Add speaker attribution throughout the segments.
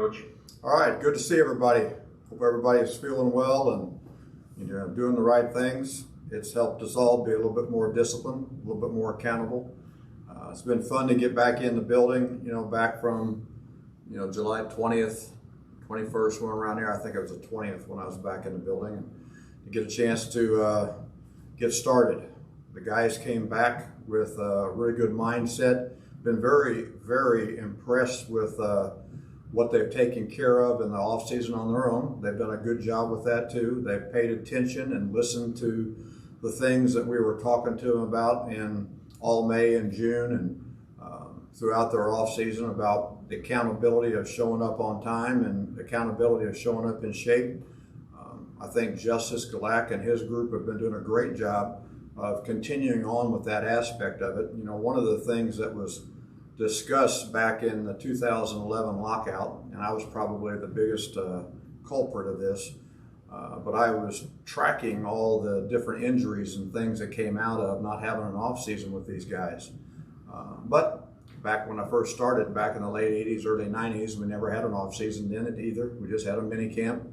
Speaker 1: Coach.
Speaker 2: All right, good to see everybody. Hope everybody is feeling well and doing the right things. It's helped us all be a little bit more disciplined, a little bit more accountable. It's been fun to get back in the building, back from, July 20th, 21st, when around there. I think it was the 20th when I was back in the building, and to get a chance to get started. The guys came back with a really good mindset. Been very, very impressed with what they've taken care of in the off season on their own. They've done a good job with that too. They've paid attention and listened to the things that we were talking to them about in all May and June and throughout their off season about the accountability of showing up on time and accountability of showing up in shape. I think Justice Gregg and his group have been doing a great job of continuing on with that aspect of it. One of the things that was discussed back in the 2011 lockout, and I was probably the biggest culprit of this, but I was tracking all the different injuries and things that came out of not having an off season with these guys. But back when I first started, back in the late 80s, early 90s, we never had an off season in it either. We just had a mini camp,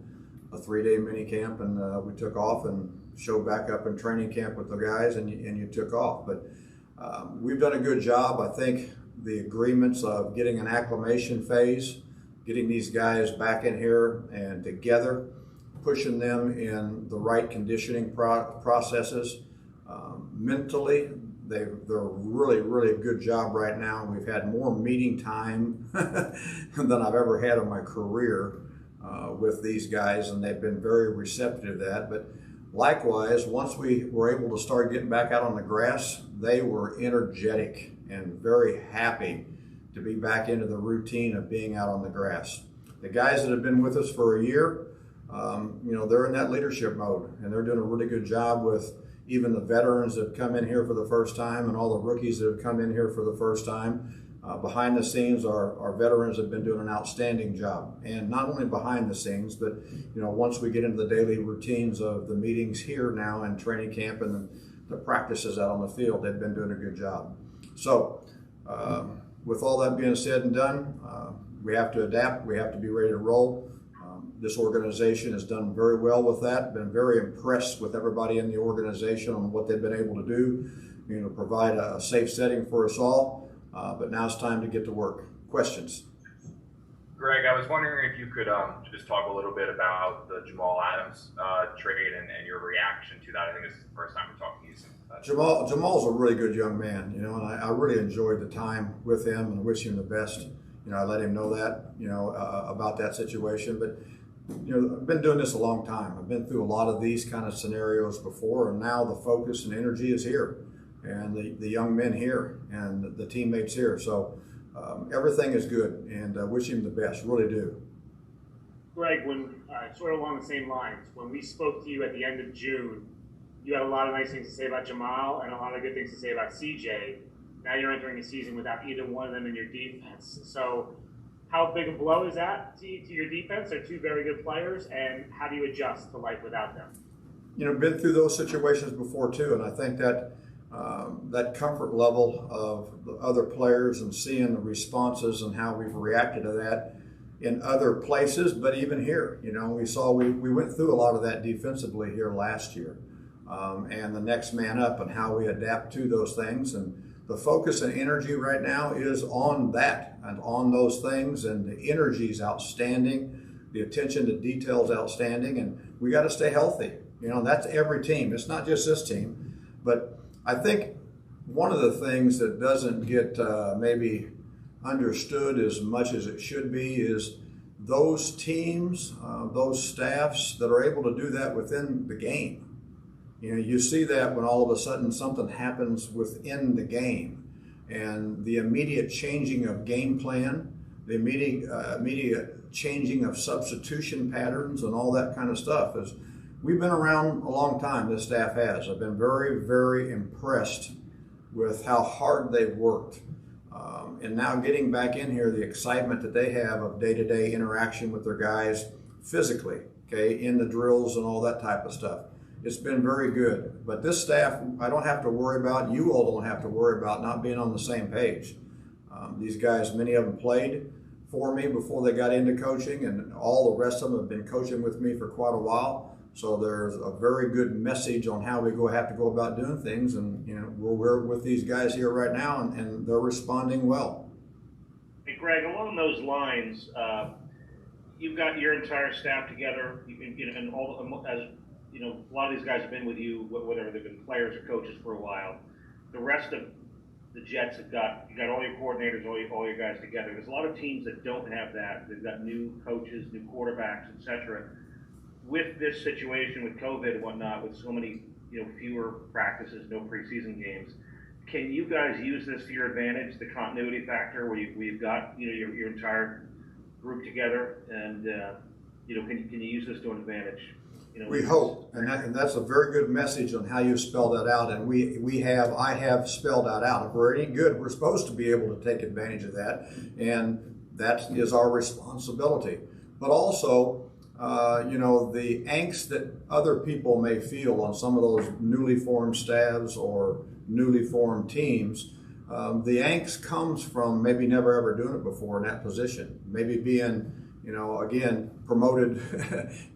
Speaker 2: a 3-day mini camp, and we took off and showed back up in training camp with the guys, and you took off. But we've done a good job. I think the agreements of getting an acclimation phase, getting these guys back in here and together, pushing them in the right conditioning processes. Mentally, they're really, really a good job right now. We've had more meeting time than I've ever had in my career with these guys, and they've been very receptive to that. But likewise, once we were able to start getting back out on the grass, they were energetic and very happy to be back into the routine of being out on the grass. The guys that have been with us for a year, they're in that leadership mode, and they're doing a really good job with even the veterans that have come in here for the first time and all the rookies that have come in here for the first time. Behind the scenes, our veterans have been doing an outstanding job. And not only behind the scenes, but once we get into the daily routines of the meetings here now and training camp and the practices out on the field, they've been doing a good job. So with all that being said and done, we have to adapt. We have to be ready to roll. This organization has done very well with that. Been very impressed with everybody in the organization on what they've been able to do, provide a safe setting for us all. But now it's time to get to work. Questions?
Speaker 1: Greg, I was wondering if you could just talk a little bit about the Jamal Adams trade and your reaction to that. I think this is the first time we're talking to you since that.
Speaker 2: Jamal's a really good young man, and I really enjoyed the time with him and wish him the best. I let him know that, about that situation. But, I've been doing this a long time. I've been through a lot of these kind of scenarios before, and now the focus and energy is here, and the young men here, and the teammates here. So everything is good, and wish him the best, really do.
Speaker 3: Greg, when sort of along the same lines, when we spoke to you at the end of June, you had a lot of nice things to say about Jamal and a lot of good things to say about CJ. Now you're entering a season without either one of them in your defense. So how big a blow is that to your defense? They're two very good players, and how do you adjust to life without them?
Speaker 2: Been through those situations before too, and I think that that comfort level of the other players and seeing the responses and how we've reacted to that in other places, but even here, we went through a lot of that defensively here last year, and the next man up and how we adapt to those things. And the focus and energy right now is on that and on those things, and the energy is outstanding. The attention to detail is outstanding, and we got to stay healthy. That's every team. It's not just this team. But I think one of the things that doesn't get maybe understood as much as it should be is those teams, those staffs that are able to do that within the game. You see that when all of a sudden something happens within the game, and the immediate changing of game plan, the immediate changing of substitution patterns and all that kind of stuff. We've been around a long time, this staff has. I've been very, very impressed with how hard they've worked. And now getting back in here, the excitement that they have of day-to-day interaction with their guys physically, in the drills and all that type of stuff. It's been very good. But this staff, I don't have to worry about, you all don't have to worry about not being on the same page. These guys, many of them played for me before they got into coaching, and all the rest of them have been coaching with me for quite a while. So there's a very good message on how we have to go about doing things, and we're with these guys here right now, and they're responding well.
Speaker 4: Hey, Gregg, along those lines, you've got your entire staff together, and all as a lot of these guys have been with you, whether they've been players or coaches for a while. The rest of the Jets you got all your coordinators, all your guys together. There's a lot of teams that don't have that. They've got new coaches, new quarterbacks, etc. With this situation with COVID and whatnot, with so many fewer practices, no preseason games, can you guys use this to your advantage? The continuity factor, where you've got your entire group together, and can you use this to an advantage?
Speaker 2: We hope, and that's a very good message on how you spell that out. And I have spelled that out. If we're any good, we're supposed to be able to take advantage of that, and that is our responsibility. But also, the angst that other people may feel on some of those newly formed staffs or newly formed teams, the angst comes from maybe never ever doing it before in that position, maybe being again, promoted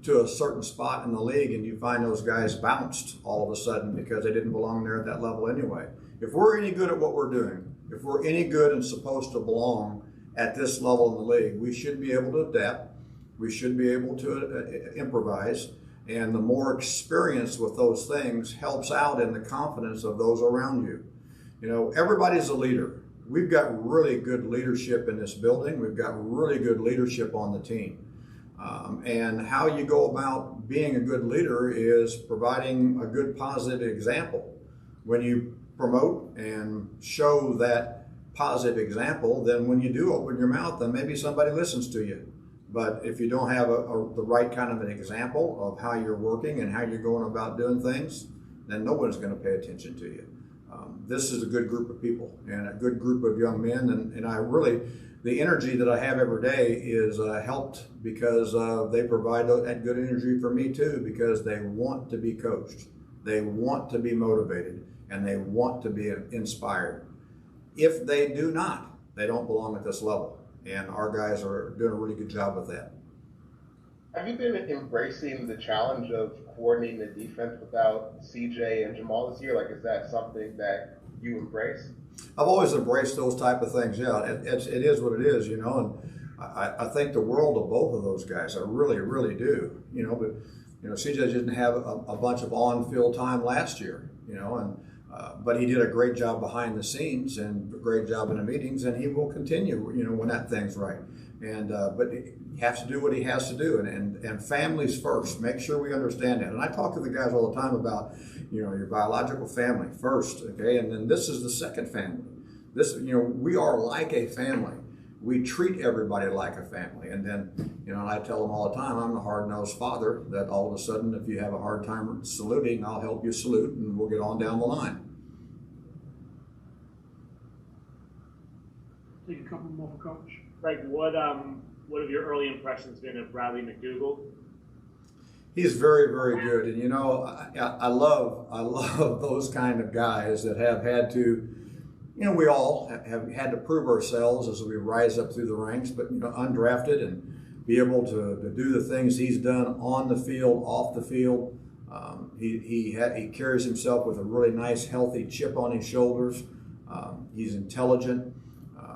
Speaker 2: to a certain spot in the league, and you find those guys bounced all of a sudden because they didn't belong there at that level anyway. If we're any good at what we're doing, if we're any good and supposed to belong at this level in the league, we should be able to adapt. We should be able to improvise, and the more experience with those things helps out in the confidence of those around you. Everybody's a leader. We've got really good leadership in this building. We've got really good leadership on the team. And how you go about being a good leader is providing a good positive example. When you promote and show that positive example, then when you do open your mouth, then maybe somebody listens to you. But if you don't have the right kind of an example of how you're working and how you're going about doing things, then no one's going to pay attention to you. This is a good group of people and a good group of young men, and I really, the energy that I have every day is helped because they provide that good energy for me too, because they want to be coached, they want to be motivated, and they want to be inspired. If they do not, they don't belong at this level, and our guys are doing a really good job with that.
Speaker 5: Have you been embracing the challenge of coordinating the defense without CJ and Jamal this year? Like, is that something that you embrace?
Speaker 2: I've always embraced those type of things. Yeah, it is what it is, and I think the world of both of those guys. I really, really do, but CJ didn't have a bunch of on-field time last year, but he did a great job behind the scenes and a great job in the meetings, and he will continue, when that thing's right. And but he has to do what he has to do, and families first. Make sure we understand that. And I talk to the guys all the time about, your biological family first, okay, and then this is the second family. This, we are like a family. We treat everybody like a family, and then, I tell them all the time, I'm the hard-nosed father that all of a sudden, if you have a hard time saluting, I'll help you salute, and we'll get on down the line.
Speaker 6: Take a couple more for Coach.
Speaker 3: Gregg, what have your early impressions been of Bradley McDougald?
Speaker 2: He's very, very good, and I love those kind of guys that have had to, we all have had to prove ourselves as we rise up through the ranks, but undrafted and be able to do the things he's done on the field, off the field. He carries himself with a really nice, healthy chip on his shoulders. He's intelligent.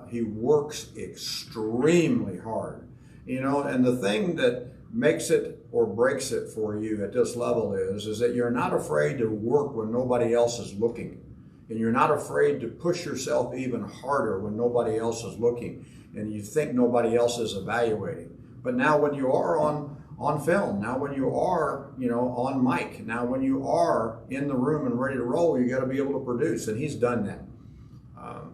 Speaker 2: He works extremely hard, and the thing that makes it or breaks it for you at this level is that you're not afraid to work when nobody else is looking, and you're not afraid to push yourself even harder when nobody else is looking and you think nobody else is evaluating. But now when you are on film, now when you are on mic, now when you are in the room and ready to roll, you got to be able to produce, and he's done that.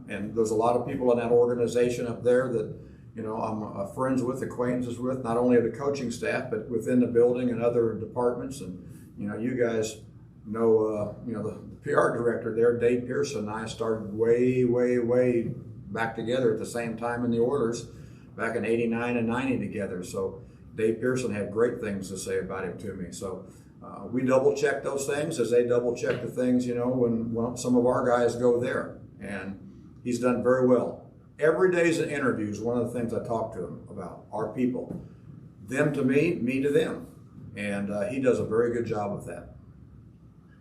Speaker 2: And there's a lot of people in that organization up there that, I'm friends with, acquaintances with, not only the coaching staff, but within the building and other departments. And, you guys know, the PR director there, Dave Pearson, and I started way, way, way back together at the same time in the Oilers back in 89 and 90 together. So Dave Pearson had great things to say about him to me. So we double check those things as they double check the things, when some of our guys go there. And he's done very well. every day's an interview is one of the things I talk to him about, our people. Them to me to them. And he does a very good job of that.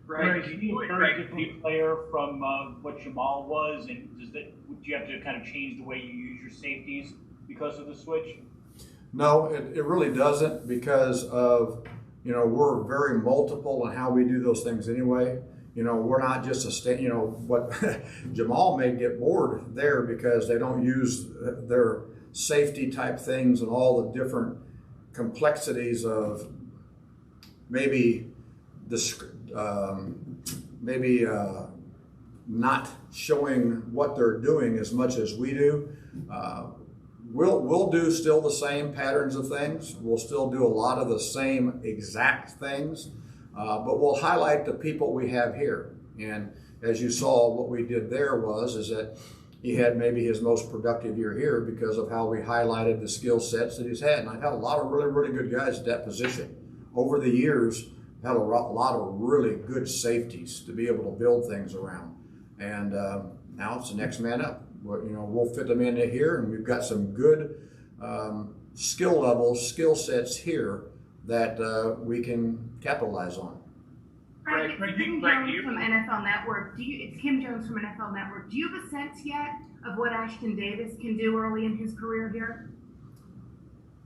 Speaker 6: Greg, do you very different player from what Jamal was, and do you have to kind of change the way you use your safeties because of the switch?
Speaker 2: No, it really doesn't, because of, we're very multiple in how we do those things anyway. We're not just what Jamal may get bored there because they don't use their safety type things and all the different complexities of maybe not showing what they're doing as much as we do. We'll do still the same patterns of things. We'll still do a lot of the same exact things, but we'll highlight the people we have here. And as you saw, what we did there is that he had maybe his most productive year here because of how we highlighted the skill sets that he's had. And I've had a lot of really, really good guys at that position. Over the years, I've had a lot of really good safeties to be able to build things around. And now it's the next man up. We'll fit them into here, and we've got some good skill sets here that we can capitalize on.
Speaker 7: Greg, it's Kim Jones from NFL Network. It's Kim Jones from NFL Network. Do you have a sense yet of what Ashton Davis can do early in his career here?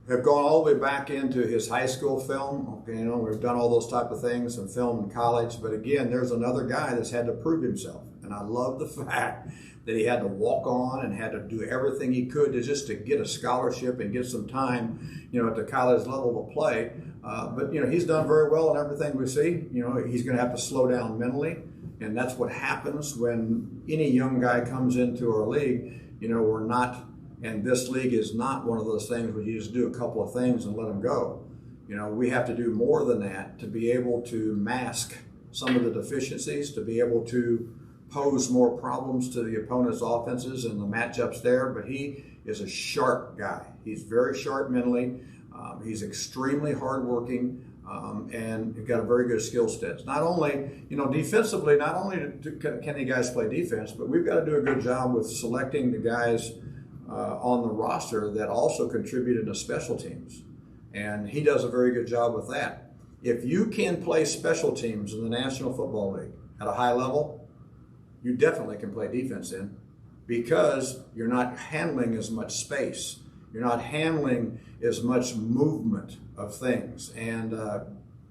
Speaker 2: Have gone all the way back into his high school film. Okay, we've done all those type of things and film in college. But again, there's another guy that's had to prove himself. And I love the fact that he had to walk on and had to do everything he could to get a scholarship and get some time, at the college level to play. But he's done very well in everything we see. He's going to have to slow down mentally, and that's what happens when any young guy comes into our league. We're not, and this league is not one of those things where you just do a couple of things and let them go. We have to do more than that to be able to mask some of the deficiencies, to be able to pose more problems to the opponent's offenses and the matchups there. But he is a sharp guy. He's very sharp mentally. He's extremely hardworking, and he's got a very good skill sets. Not only, defensively, not only can the guys play defense, but we've got to do a good job with selecting the guys on the roster that also contribute into special teams. And he does a very good job with that. If you can play special teams in the National Football League at a high level, you definitely can play defense in, because you're not handling as much space. You're not handling as much movement of things. And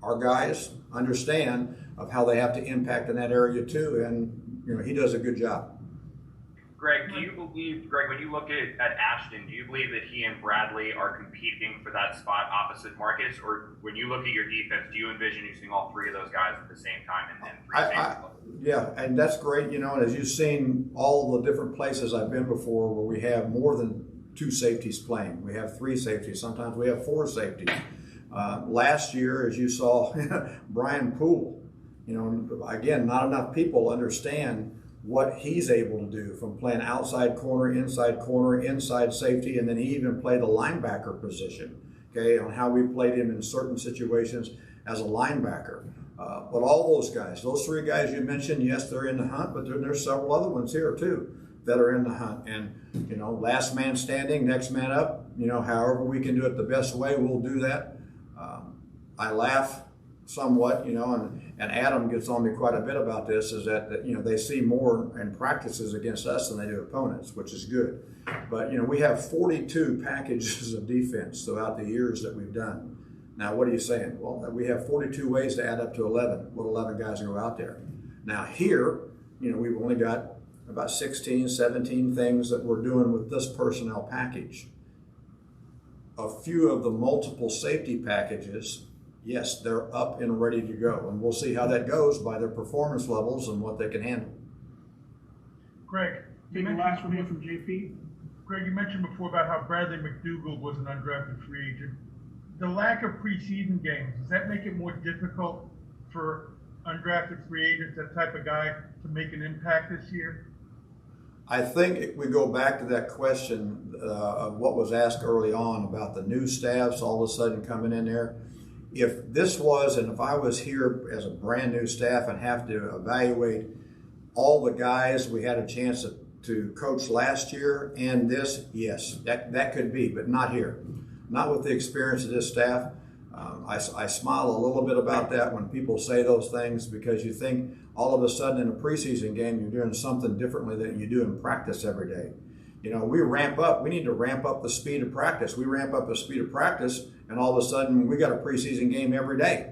Speaker 2: our guys understand of how they have to impact in that area too. And, he does a good job.
Speaker 1: Greg, when you look at Ashton, do you believe that he and Bradley are competing for that spot opposite Marcus? Or when you look at your defense, do you envision using all three of those guys at the same time
Speaker 2: Yeah, and that's great, and as you've seen all the different places I've been before where we have more than two safeties playing. We have three safeties. Sometimes we have four safeties. Last year, as you saw, Brian Poole, again, not enough people understand what he's able to do from playing outside corner, inside safety, and then he even played the linebacker position, on how we played him in certain situations as a linebacker. But all those guys, those three guys you mentioned, yes, they're in the hunt, but there's several other ones here too that are in the hunt. And, last man standing, next man up, however we can do it the best way, we'll do that. I laugh somewhat, and Adam gets on me quite a bit about this, is that they see more in practices against us than they do opponents, which is good. But, we have 42 packages of defense throughout the years that we've done. Now, what are you saying? Well, we have 42 ways to add up to 11, with 11 guys go out there. Now here, we've only got about 16, 17 things that we're doing with this personnel package. A few of the multiple safety packages, yes, they're up and ready to go. And we'll see how that goes by their performance levels and what they can handle.
Speaker 8: Greg, you mentioned last one here from JP. Greg, you mentioned before about how Bradley McDougald was an undrafted free agent. The lack of preseason games, does that make it more difficult for undrafted free agents, that type of guy, to make an impact this year?
Speaker 2: I think if we go back to that question of what was asked early on about the new staffs all of a sudden coming in there. If this was, and if I was here as a brand new staff and have to evaluate all the guys we had a chance to to coach last year and this, yes, that could be, but not here. Not with the experience of this staff. I smile a little bit about that when people say those things, because you think all of a sudden in a preseason game you're doing something differently than you do in practice every day. You know, we need to ramp up the speed of practice. We ramp up the speed of practice, and all of a sudden we got a preseason game every day.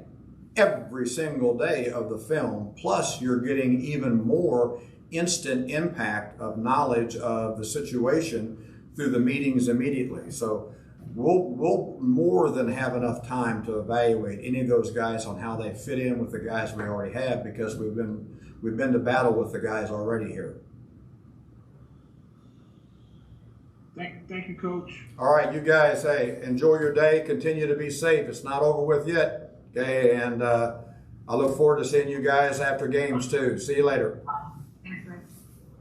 Speaker 2: Every single day of the film, plus you're getting even more instant impact of knowledge of the situation through the meetings immediately. So we'll more than have enough time to evaluate any of those guys on how they fit in with the guys we already have, because we've been to battle with the guys already here.
Speaker 8: Thank you, Coach.
Speaker 2: All right, you guys, hey, enjoy your day. Continue to be safe. It's not over with yet. Okay, and I look forward to seeing you guys after games too. See you later.